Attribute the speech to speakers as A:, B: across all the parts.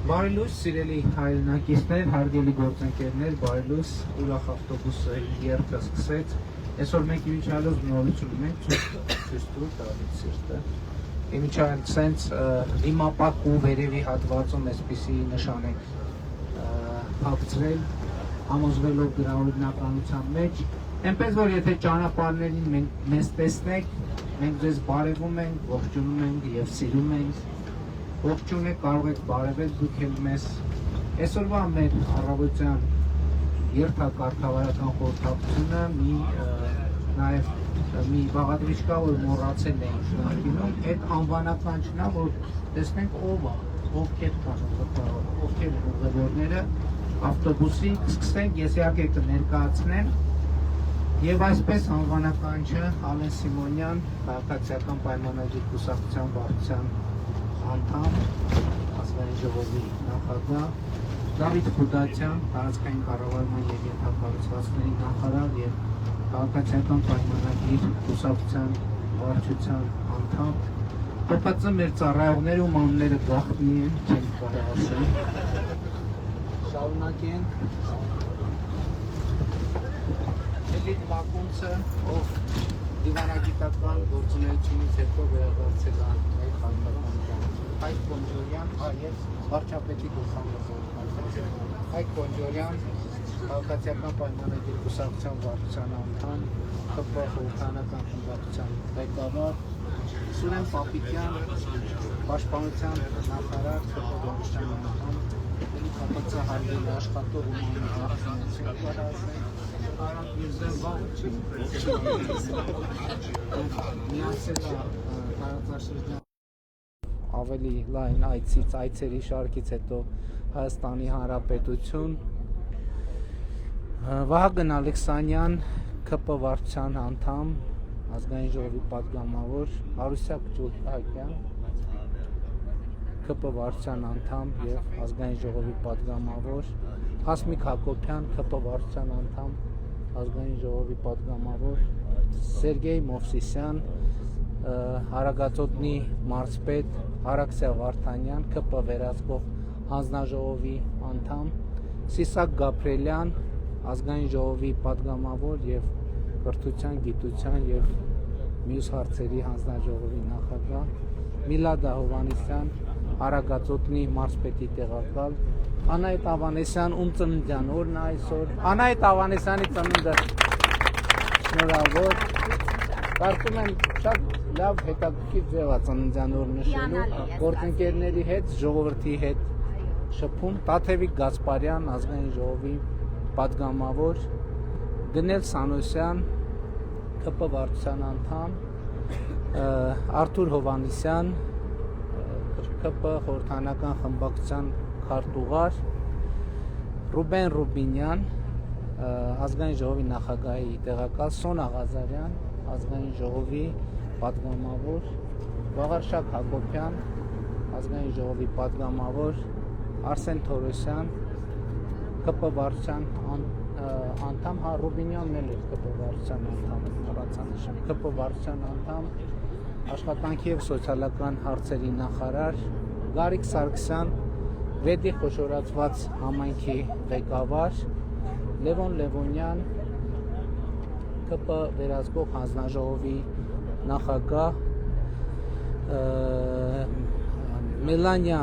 A: Բարի լույս, սիրելի հայրենակիցներ, հարգելի գործընկերներ, բարի լույս, ուրախ ավտոբուսը երթը սկսեց։ Այսօր մենք իմիջիալով նորություն ունենք, ցույց տուր Դավիթ Սիրտը։ Իմիջիալ սենց դիմապակ ու վերևի հատվածում այսպիսի նշան ենք փակցրել, համոզվելով դրա օրինականության մեջ։ Այնպես որ եթե ճանապարհներին մեզ տեսնեք, մենք ձեզ բարևում ենք, ողջունում ենք եւ սիրում ենք։ Ողջունեք, կարող եք բարևել դուք էլ մեզ։ Այսօրվա մեր առավոտյան երթակարգավարական խորհրդակցությունը մի բաղադրիչ կա, որ մոռացել ենք նախկինում, այդ անվանական չնա, որ տեսնենք ով է, ովքեր կան, ովքեր ուղևորները ավտոբուսի, սկսենք, ես իհարկե կներկայացնեմ, եւ այսպես անվանականչը Ալեն Սիմոնյան, քաղաքացիական պայմանագրի կուսակցության վարչության անդամ, ազգային ժողովի նախագահ, Դավիթ Խուդատյան, տարածքային կառավարման եւ ենթակառուցվածքների նախարար եւ քաղաքացիական պայմանագրի կուսակցության վարչության անդամ, ՀՊՑ մեր ծառայողները ում անունները գաղտնի են, չեմ կարող ասել։ Շարունակենք։ Էլիտ Մակունցը, ով դիվանագիտական գործունեությունից հետո վերադարձել է մեր քաղաքական Հայկ Կոնջորյան, եւ վարչապետի գլխավոր Հայկ Կոնջորյան, քաղաքացիական պայմանագրի կուսակցության վարչության անդամ, ՀՊ խորհրդանական խմբակցության ղեկավար, Սուրեն Պապիկյան, պաշտպանության նախարար, ՀՊ վարչության անդամ, ՀՊՑ հարգելի աշխատող ու Արամ Միրզոյանը միացել է տարածաշրջան ավելի լայն այցերի շարքից հետո Հայաստանի Հանրապետություն, Վահագն Ալեքսանյան, ԿՊ վարչության անդամ, ազգային ժողովի պատգամավոր, Հարուսյակ Ջուլհակյան, ԿՊ վարչության անդամ եւ ազգային ժողովի պատգամավոր, Հասմիկ Հակոբյան, ԿՊ վարչության անդամ, ազգային ժողովի պատգամավոր, Սերգեյ Մովսիսյան, Հարագածոտնի մարզպետ, Արաքսիա Վարդանյան, ԿՊ վերահսկող հանձնաժողովի անդամ, Սիսակ Գաբրելյան, ազգային ժողովի պատգամավոր եւ կրթության, գիտության եւ մյուս հարցերի հանձնաժողովի նախագահ, Միլադա Հովանեսյան, Արագածոտնի մարզպետի տեղակալ, Անահիտ Ավանեսյան, ում ծննդյան օրն է այսօր, Անահիտ Ավանեսյանի ծնունդը շնորհավոր, կարծում եմ շատ լավ հետաքրքիր ձև է ծննդյան օր նշելու, գործընկերների հետ, ժողովրդի հետ շփում, Տաթևիկ Գասպարյան, ազգային ժողովի պատգամավոր, Գնել Սանոսյան, ԿՊ վարչության անդամ, Արթուր Հովանեսյան, ԿՊ խորհրդանական խմբակցության քարտուղար, Ռուբեն Ռուբինյան, ազգային ժողովի նախագահի տեղակալ, Սոնա Ղազարյան, ազգային ժողովի պատգամավոր, Վաղարշակ Հակոբյան, ազգային ժողովի պատգամավոր, Արսեն Թորոսյան, ԿՊ վարչության անդամ, Ռուբինյանն էլ էր ԿՊ վարչության անդամ, ԿՊ վարչության անդամ, աշխատանքի եւ սոցիալական հարցերի նախարար, Գարիկ Սարգսյան, Վեդի խոշորացված համայնքի ղեկավար, Լևոն Լևոնյան, ԿՊ վերահսկող հանձնաժողովի նախագահ, Մելանիա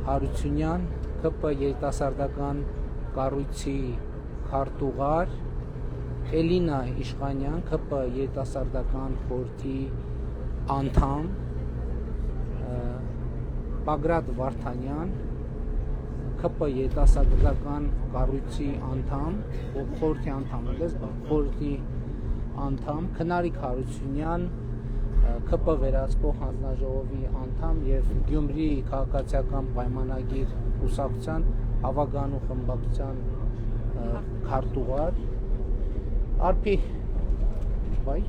A: Հարությունյան, ԿՊ երիտասարդական կառույցի քարտուղար, Էլինա Իշխանյան, ԿՊ երիտասարդական խորհրդի անդամ, Բագրատ Վարդանյան, ԿՊ երիտասարդական կառույցի անդամ, խորհրդի անդամ էլես, խորհրդի անդամ, Քնարիկ Հարությունյան, ԿՊ վերահսկող հանձնաժողովի անդամ եւ Գյումրի քաղաքացիական պայմանագիր կուսակցության ավագանու խմբակցության քարտուղար, Արփի վայ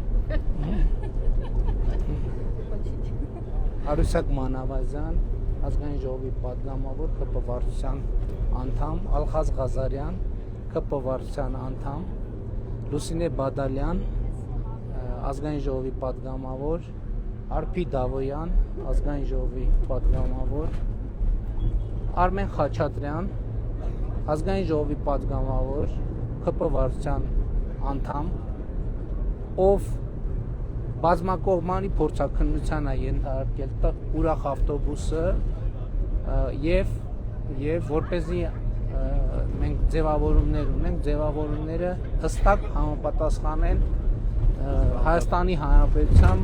A: Հարուսյակ Մանավազյան, ազգային ժողովի պատգամավոր, ԿՊ վարչության անդամ, Ալխազ Ղազարյան, ԿՊ վարչության անդամ, Լուսինե Բադալյան, ազգային ժողովի պատգամավոր, Արփի Դավոյան, ազգային ժողովի պատգամավոր, Արմեն Խաչատրյան, ազգային ժողովի պատգամավոր, ԿՊ վարչության անդամ, ով բազմակողմանի փորձաքննության է ենթարկել ուրախ ավտոբուսը եւ որպեսզի մենք ձևավորումներ ունենք, ձևավորումները հստակ համապատասխանեն Հայաստանի Հանրապետության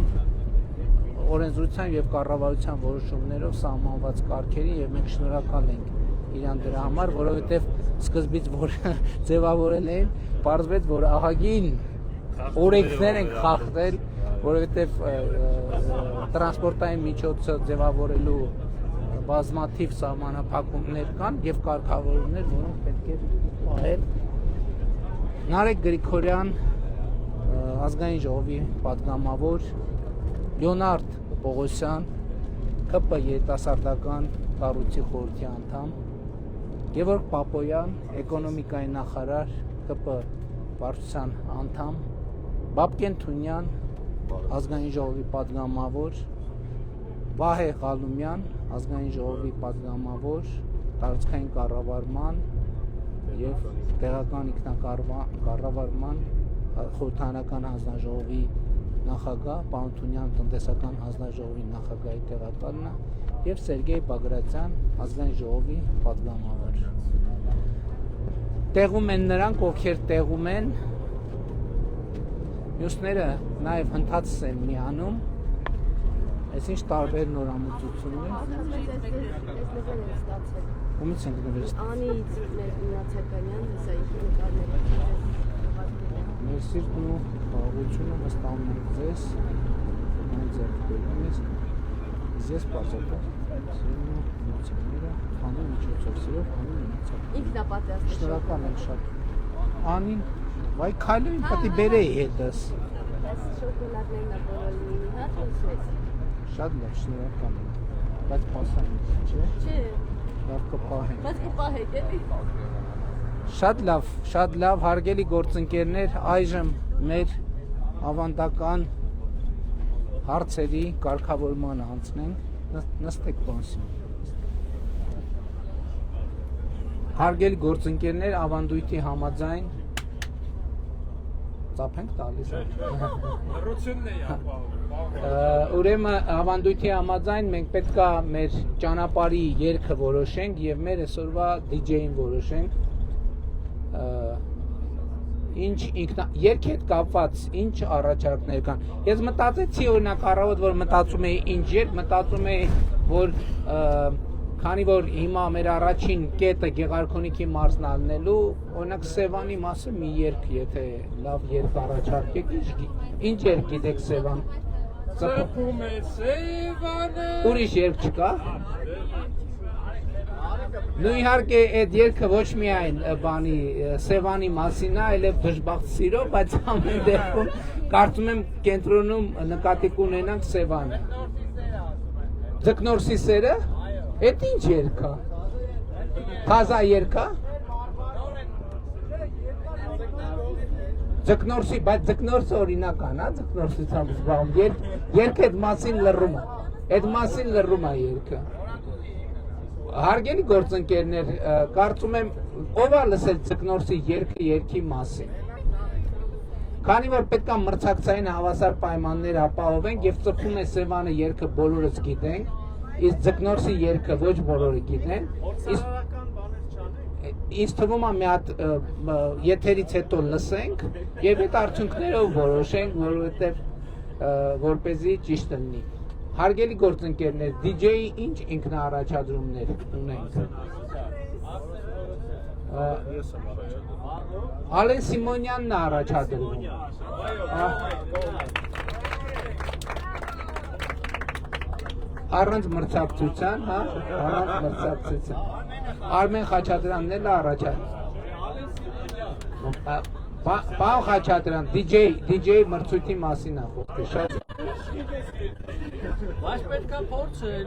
A: օրենսդրության եւ կառավարության որոշումներով սահմանված կարգերին եւ մենք շնորհակալ ենք իրան դրա համար, որովհետեւ սկզբից որ ձևավորել էին, պարզվեց, որ ահագին օրենքներ են խախտել, որովհետեւ տրանսպորտային միջոցը ձևավորելու բազմաթիվ սահմանափակումներ կան եւ կարգավորումներ, որոնք պետք է պահել։ Նարեկ Գրիգորյան, ազգային ժողովի պատգամավոր, Լեոնարդ Պողոսյան, ԿՊ երիտասարդական կառույցի խորհրդի անդամ, Գևորգ Պապոյան, էկոնոմիկայի նախարար, ԿՊ վարչության անդամ, Բաբկեն Թունյան, ազգային ժողովի պատգամավոր, Վահե Ղալումյան, ազգային ժողովի պատգամավոր, տարածքային կառավարման եւ տեղական ինքնակառավարման խորհրդարանական հանձնաժողովի նախագահ, պարոն Թունյան տնտեսական հանձնաժողովի նախագահի տեղակալն է եւ Սերգեյ Բագրատյան, ազգային ժողովի պատգամավոր։ Տեղում են նրանք, ովքեր տեղում են, մյուսները նաեւ հնդածս են միանում։ Այսինչ տարբեր նորամուծություններ։ Ումից ենք նվեր ստացել։
B: Անից Մինացականյան, հեսայքի նկարները։
A: Մեր սիրտն ու խաղաղությունը վստահում ենք ձեզ, այն ձեռք բերում ես, ես պարզապես սիրում ու մնացակները, խանու միջոցով սիրով, խանու մնացակ։
B: Ինքնապատասխան։
A: Շնորհակալ եմ շատ։ Անին, վայ քայլույն պետք է բերեի հետս։
B: Այս շոկոլադներն է բոլորին հատ ուսեց։
A: Շատ լավ, շնորհակալ եմ, բայց պասանից, չէ։
B: Չէ։
A: Լավ կպահենք։
B: Բայց կպահեք, էլի։
A: Շատ լավ, հարգելի գործընկերներ, այժմ մեր ավանդական հարցերի կարգավորմանը անցնենք, նստեք բանսին։ Հարգելի գործընկերներ, ավանդույթի համաձայն ծափենք տալիս
C: Լրությունն է ապահովում։
A: Ուրեմն ավանդույթի համաձայն մենք պետքա մեր ճանապարհի երգը որոշենք եւ մեր այսօրվա DJ-ին որոշենք։ Ինչ երգի հետ կապված ինչ առաջարկներ կան։ Ես մտածեցի օրինակ առավոտ որ մտածում էի ինչ երգ, մտածում էի որ քանի որ հիմա մեր առաջին կետը Գեղարքունիքի մարզն ալնելու, օրինակ Սևանի մասը մի երգ, եթե լավ երգ առաջարկեք, ինչ երգ գիտեք Սևան։
C: Ծփում է Սևանը։
A: Ուրիշ երգ չկա։ Նու իհարկե այդ երգը ոչ միայն բանի Սևանի մասին է, այլև դժբախտ սիրո, բայց ամեն դեպքում կարծում եմ կենտրոնում նկատի կունենանք Սևանը։ Ձկնորսի սերը, այդ ինչ երգ է։ Թազա երգ է։ Ձկնորսի, բայց ձկնորսը օրինական է, ձկնորսությամբ զբաղվում։ Երգը այդ մասին լռում է։ Այդ մասին լռում է երգը։ Հարգելի գործընկերներ, կարծում եմ ով է լսել ձկնորսի երգը երգի մասին։ Քանի որ պետք է մրցակցային հավասար պայմաններ ապահովենք եւ ծփում է Սևանը երգը բոլորս գիտենք, իսկ ձկնորսի երգը ոչ բոլորը գիտեն։ Ինձ թվում է մի հատ եթերից հետո լսենք եւ այդ արդյունքներով որոշենք, որովհետեւ որպեսզի ճիշտ լինի։ Հարգելի գործընկերներ, DJ-ի ինչ ինքնաառաջադրումներ ունենք։ Ալեն Սիմոնյանն է առաջադրում։ Առանց մրցակցության, հա, առանց մրցակցության։ Արմեն Խաչատրյանն էլ է առաջադրում։ Պարոն Խաչատրյան, DJ մրցույթի մասին է խոսքը, շատ
C: Բայց պետք է փորձել։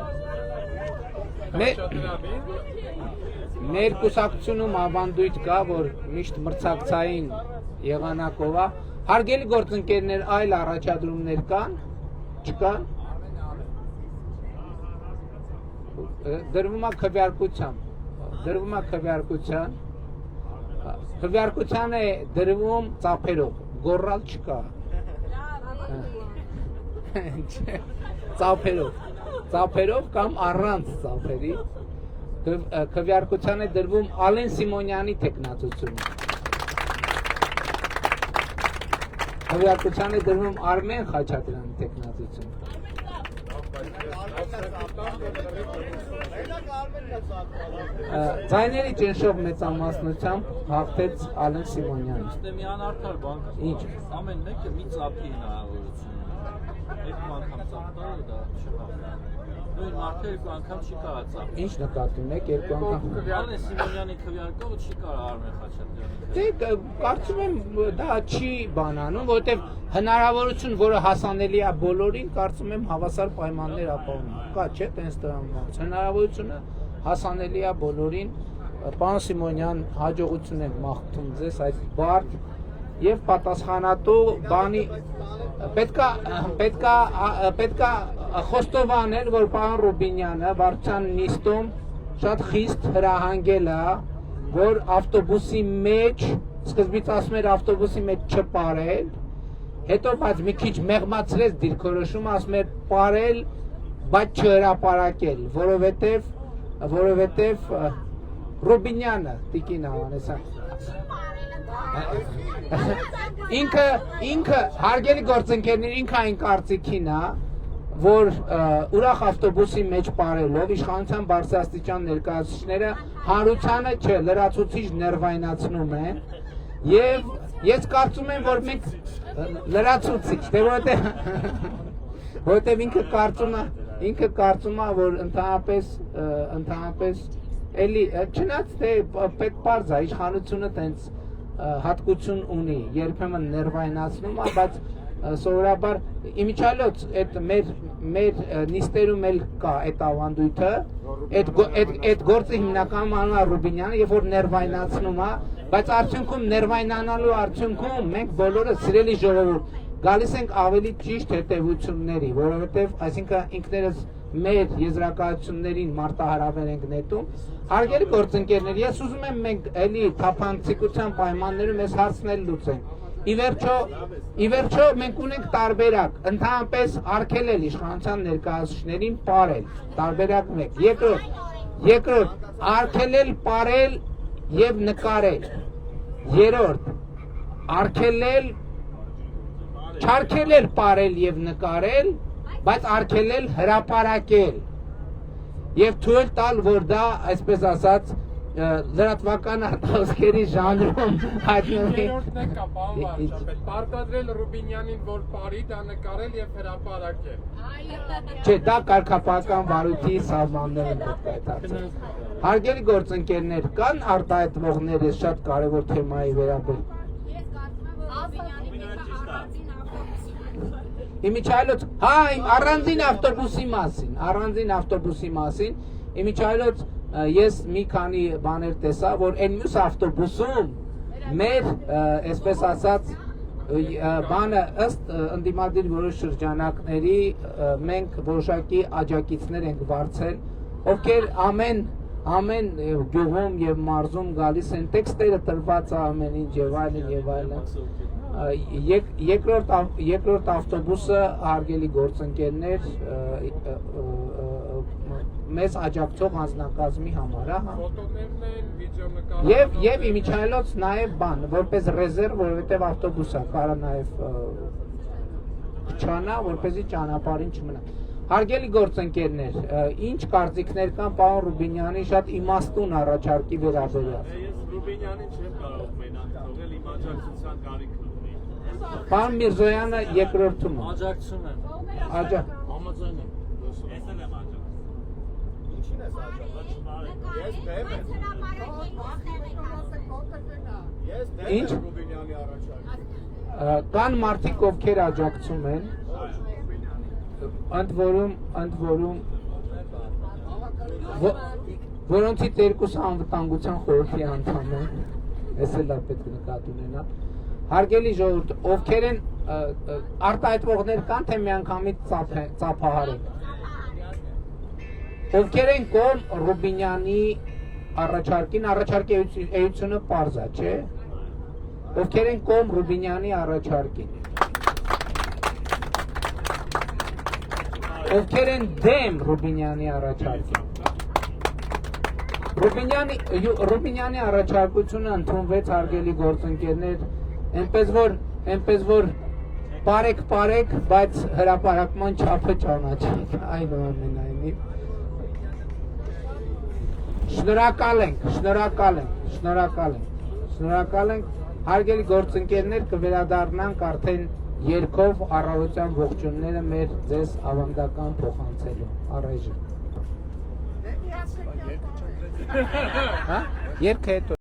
A: Մեր կուսակցությունում ավանդույթ կա, որ միշտ մրցակցային եղանակով է։ Հարգելի գործընկերներ, այլ առաջադրումներ կան, չկան։ դրվում է քվեարկության է դրվում ծափերով, գոռալ չկա։ Ծափերով կամ առանց ծափերի քվեարկության է դրվում Ալեն Սիմոնյանի տեխնացությունը։ Քվեարկության է դրվում Արմեն Խաչատրյանի տեխնացությունը։ Ձայների ճնշող մեծամասնությամբ հաղթեց Ալեն Սիմոնյանը։
D: Դե մի անարդար բան կա։
A: Ինչ։
D: Ամեն մեկը մի ծափի հնարավորություն ունի։ Երկու անգամ ծափտալը դա չկա։ Նույն մարդը երկու անգամ չի կարա ծափ։
A: Ինչ նկատի ունեք երկու անգամ։
D: Ալեն Սիմոնյանի քվեարկողը չի կարա Արմեն Խաչատրյանի։
A: Դե կարծում եմ դա չի բանանում, որովհետև հնարավորություն, որը հասանելի է բոլորին, կարծում եմ հավասար պայմաններ ապահովում։ Կա չէ, տենց դրան բան։ Հնարավորությունը հասանելի է բոլորին։ Պարոն Սիմոնյան, հաջողություն եմ մաղթում ձեզ այդ բարդ եւ պատասխանատու բանի պետքա խոստովանել, որ պարոն Ռուբինյանը վարչության նիստում շատ խիստ հրահանգել է, որ ավտոբուսի մեջ, սկզբից ասում էր ավտոբուսի մեջ չպարել, հետո բայց մի քիչ մեղմացրեց դիրքորոշումը, ասում էր պարել, բայց չհրապարակել, որովհետև Ռուբինյանը, Տիկին Ավանեսյան, ինքը հարգելի գործընկերներ, ինքը այն կարծիքին է, որ ուրախ ավտոբուսի մեջ պարելով իշխանության բարձրաստիճան ներկայացուցիչները հանրությանը լրացուցիչ ներվայնացնում են եւ ես կարծում եմ, որ մենք լրացուցիչ, որովհետեւ ինքը կարծում է, որ ընդհանրապես էլի չնայած թե պետպարզ է, իշխանությունը տենց հատկություն ունի, երբեմն ներվայնացնում է, բայց սովորաբար իմիջիալոց այդ մեր նիստերում էլ կա այդ ավանդույթը, այդ գործը հիմնականում անում է Ռուբինյանը, երբ որ ներվայնացնում է, բայց արդյունքում ներվայնանալու արդյունքում մենք բոլորը սիրելի ժողովուրդ գալիս ենք ավելի ճիշտ հետևությունների, որովհետև այսինքն ինքներս մեր եզրակացություններին մարտահրավեր ենք նետում։ Հարգելի գործընկերներ, ես ուզում եմ մենք էլի թափանցիկության պայմաններում այս հարցն էլ լուծենք։ Ի վերջո մենք ունենք տարբերակ, ընդհանրապես արգելել իշխանության ներկայացուցիչներին պարել, տարբերակ մեկ։ Երկրորդ, արգելել պարել եւ նկարել։ Երրորդ, չարգելել պարել եւ նկարել, բայց արգելել հրապարակել եւ թույլ տալ, որ դա, այսպես ասած, լրատվական արտահոսքերի ժանրում հայտնվի։
C: Երրորդն է կա, պարոն վարչապետ, պարտադրել Ռուբինյանին, որ պարի, դա նկարել եւ հրապարակել։
A: Չէ, դա կարգապահական վարույթի սահմաններն պետք է դարձնել։ Հարգելի գործընկերներ, կան արտահայտվողներ այս շատ կարևոր թեմայի վերաբերյալ։ Իմիջիալոց, առանձին ավտոբուսի մասին, իմիջիալոց ես մի քանի բաներ տեսա, որ այն մյուս ավտոբուսում մեր, այսպես ասած, բանը ըստ ընդդիմադիր որոշ շրջանակների մենք որոշակի աջակիցներ ենք վարձել, ովքեր ամեն գյուղում եւ մարզում գալիս են, տեքստերը տրված է ամեն ինչ եւ այլն։ Երկրորդ ավտոբուսը, հարգելի գործընկերներ, մեզ աջակցող անձնակազմի համար է, եւ իմիջիալոց նաեւ բան, որպես ռեզերվ, որովհետեւ ավտոբուս է, կարա նաեւ չանա, որպեսզի ճանապարհին չմնա։ Հարգելի գործընկերներ, ինչ կարծիքներ կան պարոն Ռուբինյանի շատ իմաստուն առաջարկի վերաբերյալ։
E: Ես Ռուբինյանին չեմ կարող մենակ թողել, իմ աջակցության կարիք ունի։
A: Պարոն Միրզոյանը երկրորդում է։
D: Աջակցում եմ։
E: Համաձայն եմ։ Ես էլ եմ աջակցում։ Ինչին ես աջակցում։ Ես դեմ եմ։ Ես դեմ եմ Ռուբինյանի առաջարկին։
A: Կան մարդիկ, ովքեր աջակցում են, ընդ որում որոնցից երկուսը անվտանգության խորհրդի անդամ են, ես էլ պետք է նկատի ունենալ։ Հարգելի ժողովուրդ, ովքեր են արտահայտվողներ կան, թե միանգամից ծափահար են։ Ովքեր են կողմ Ռուբինյանի առաջարկին, առաջարկի էությունը պարզ է, չէ՞։ Ովքեր են կողմ Ռուբինյանի առաջարկին։ Ովքեր են դեմ Ռուբինյանի առաջարկին։ Ռուբինյանի առաջարկությունը ընդունվեց, հարգելի գործընկերներ, այնպես որ բարեք, բայց հրապարակման չափը ճանաչեք, այնուամենայնիվ։ Շնորհակալ ենք, հարգելի գործընկերներ, կվերադառնանք արդեն երգով առավոտյան ողջունները մեր ձեզ ավանդական փոխանցելու առայժմ։ Երգը հետո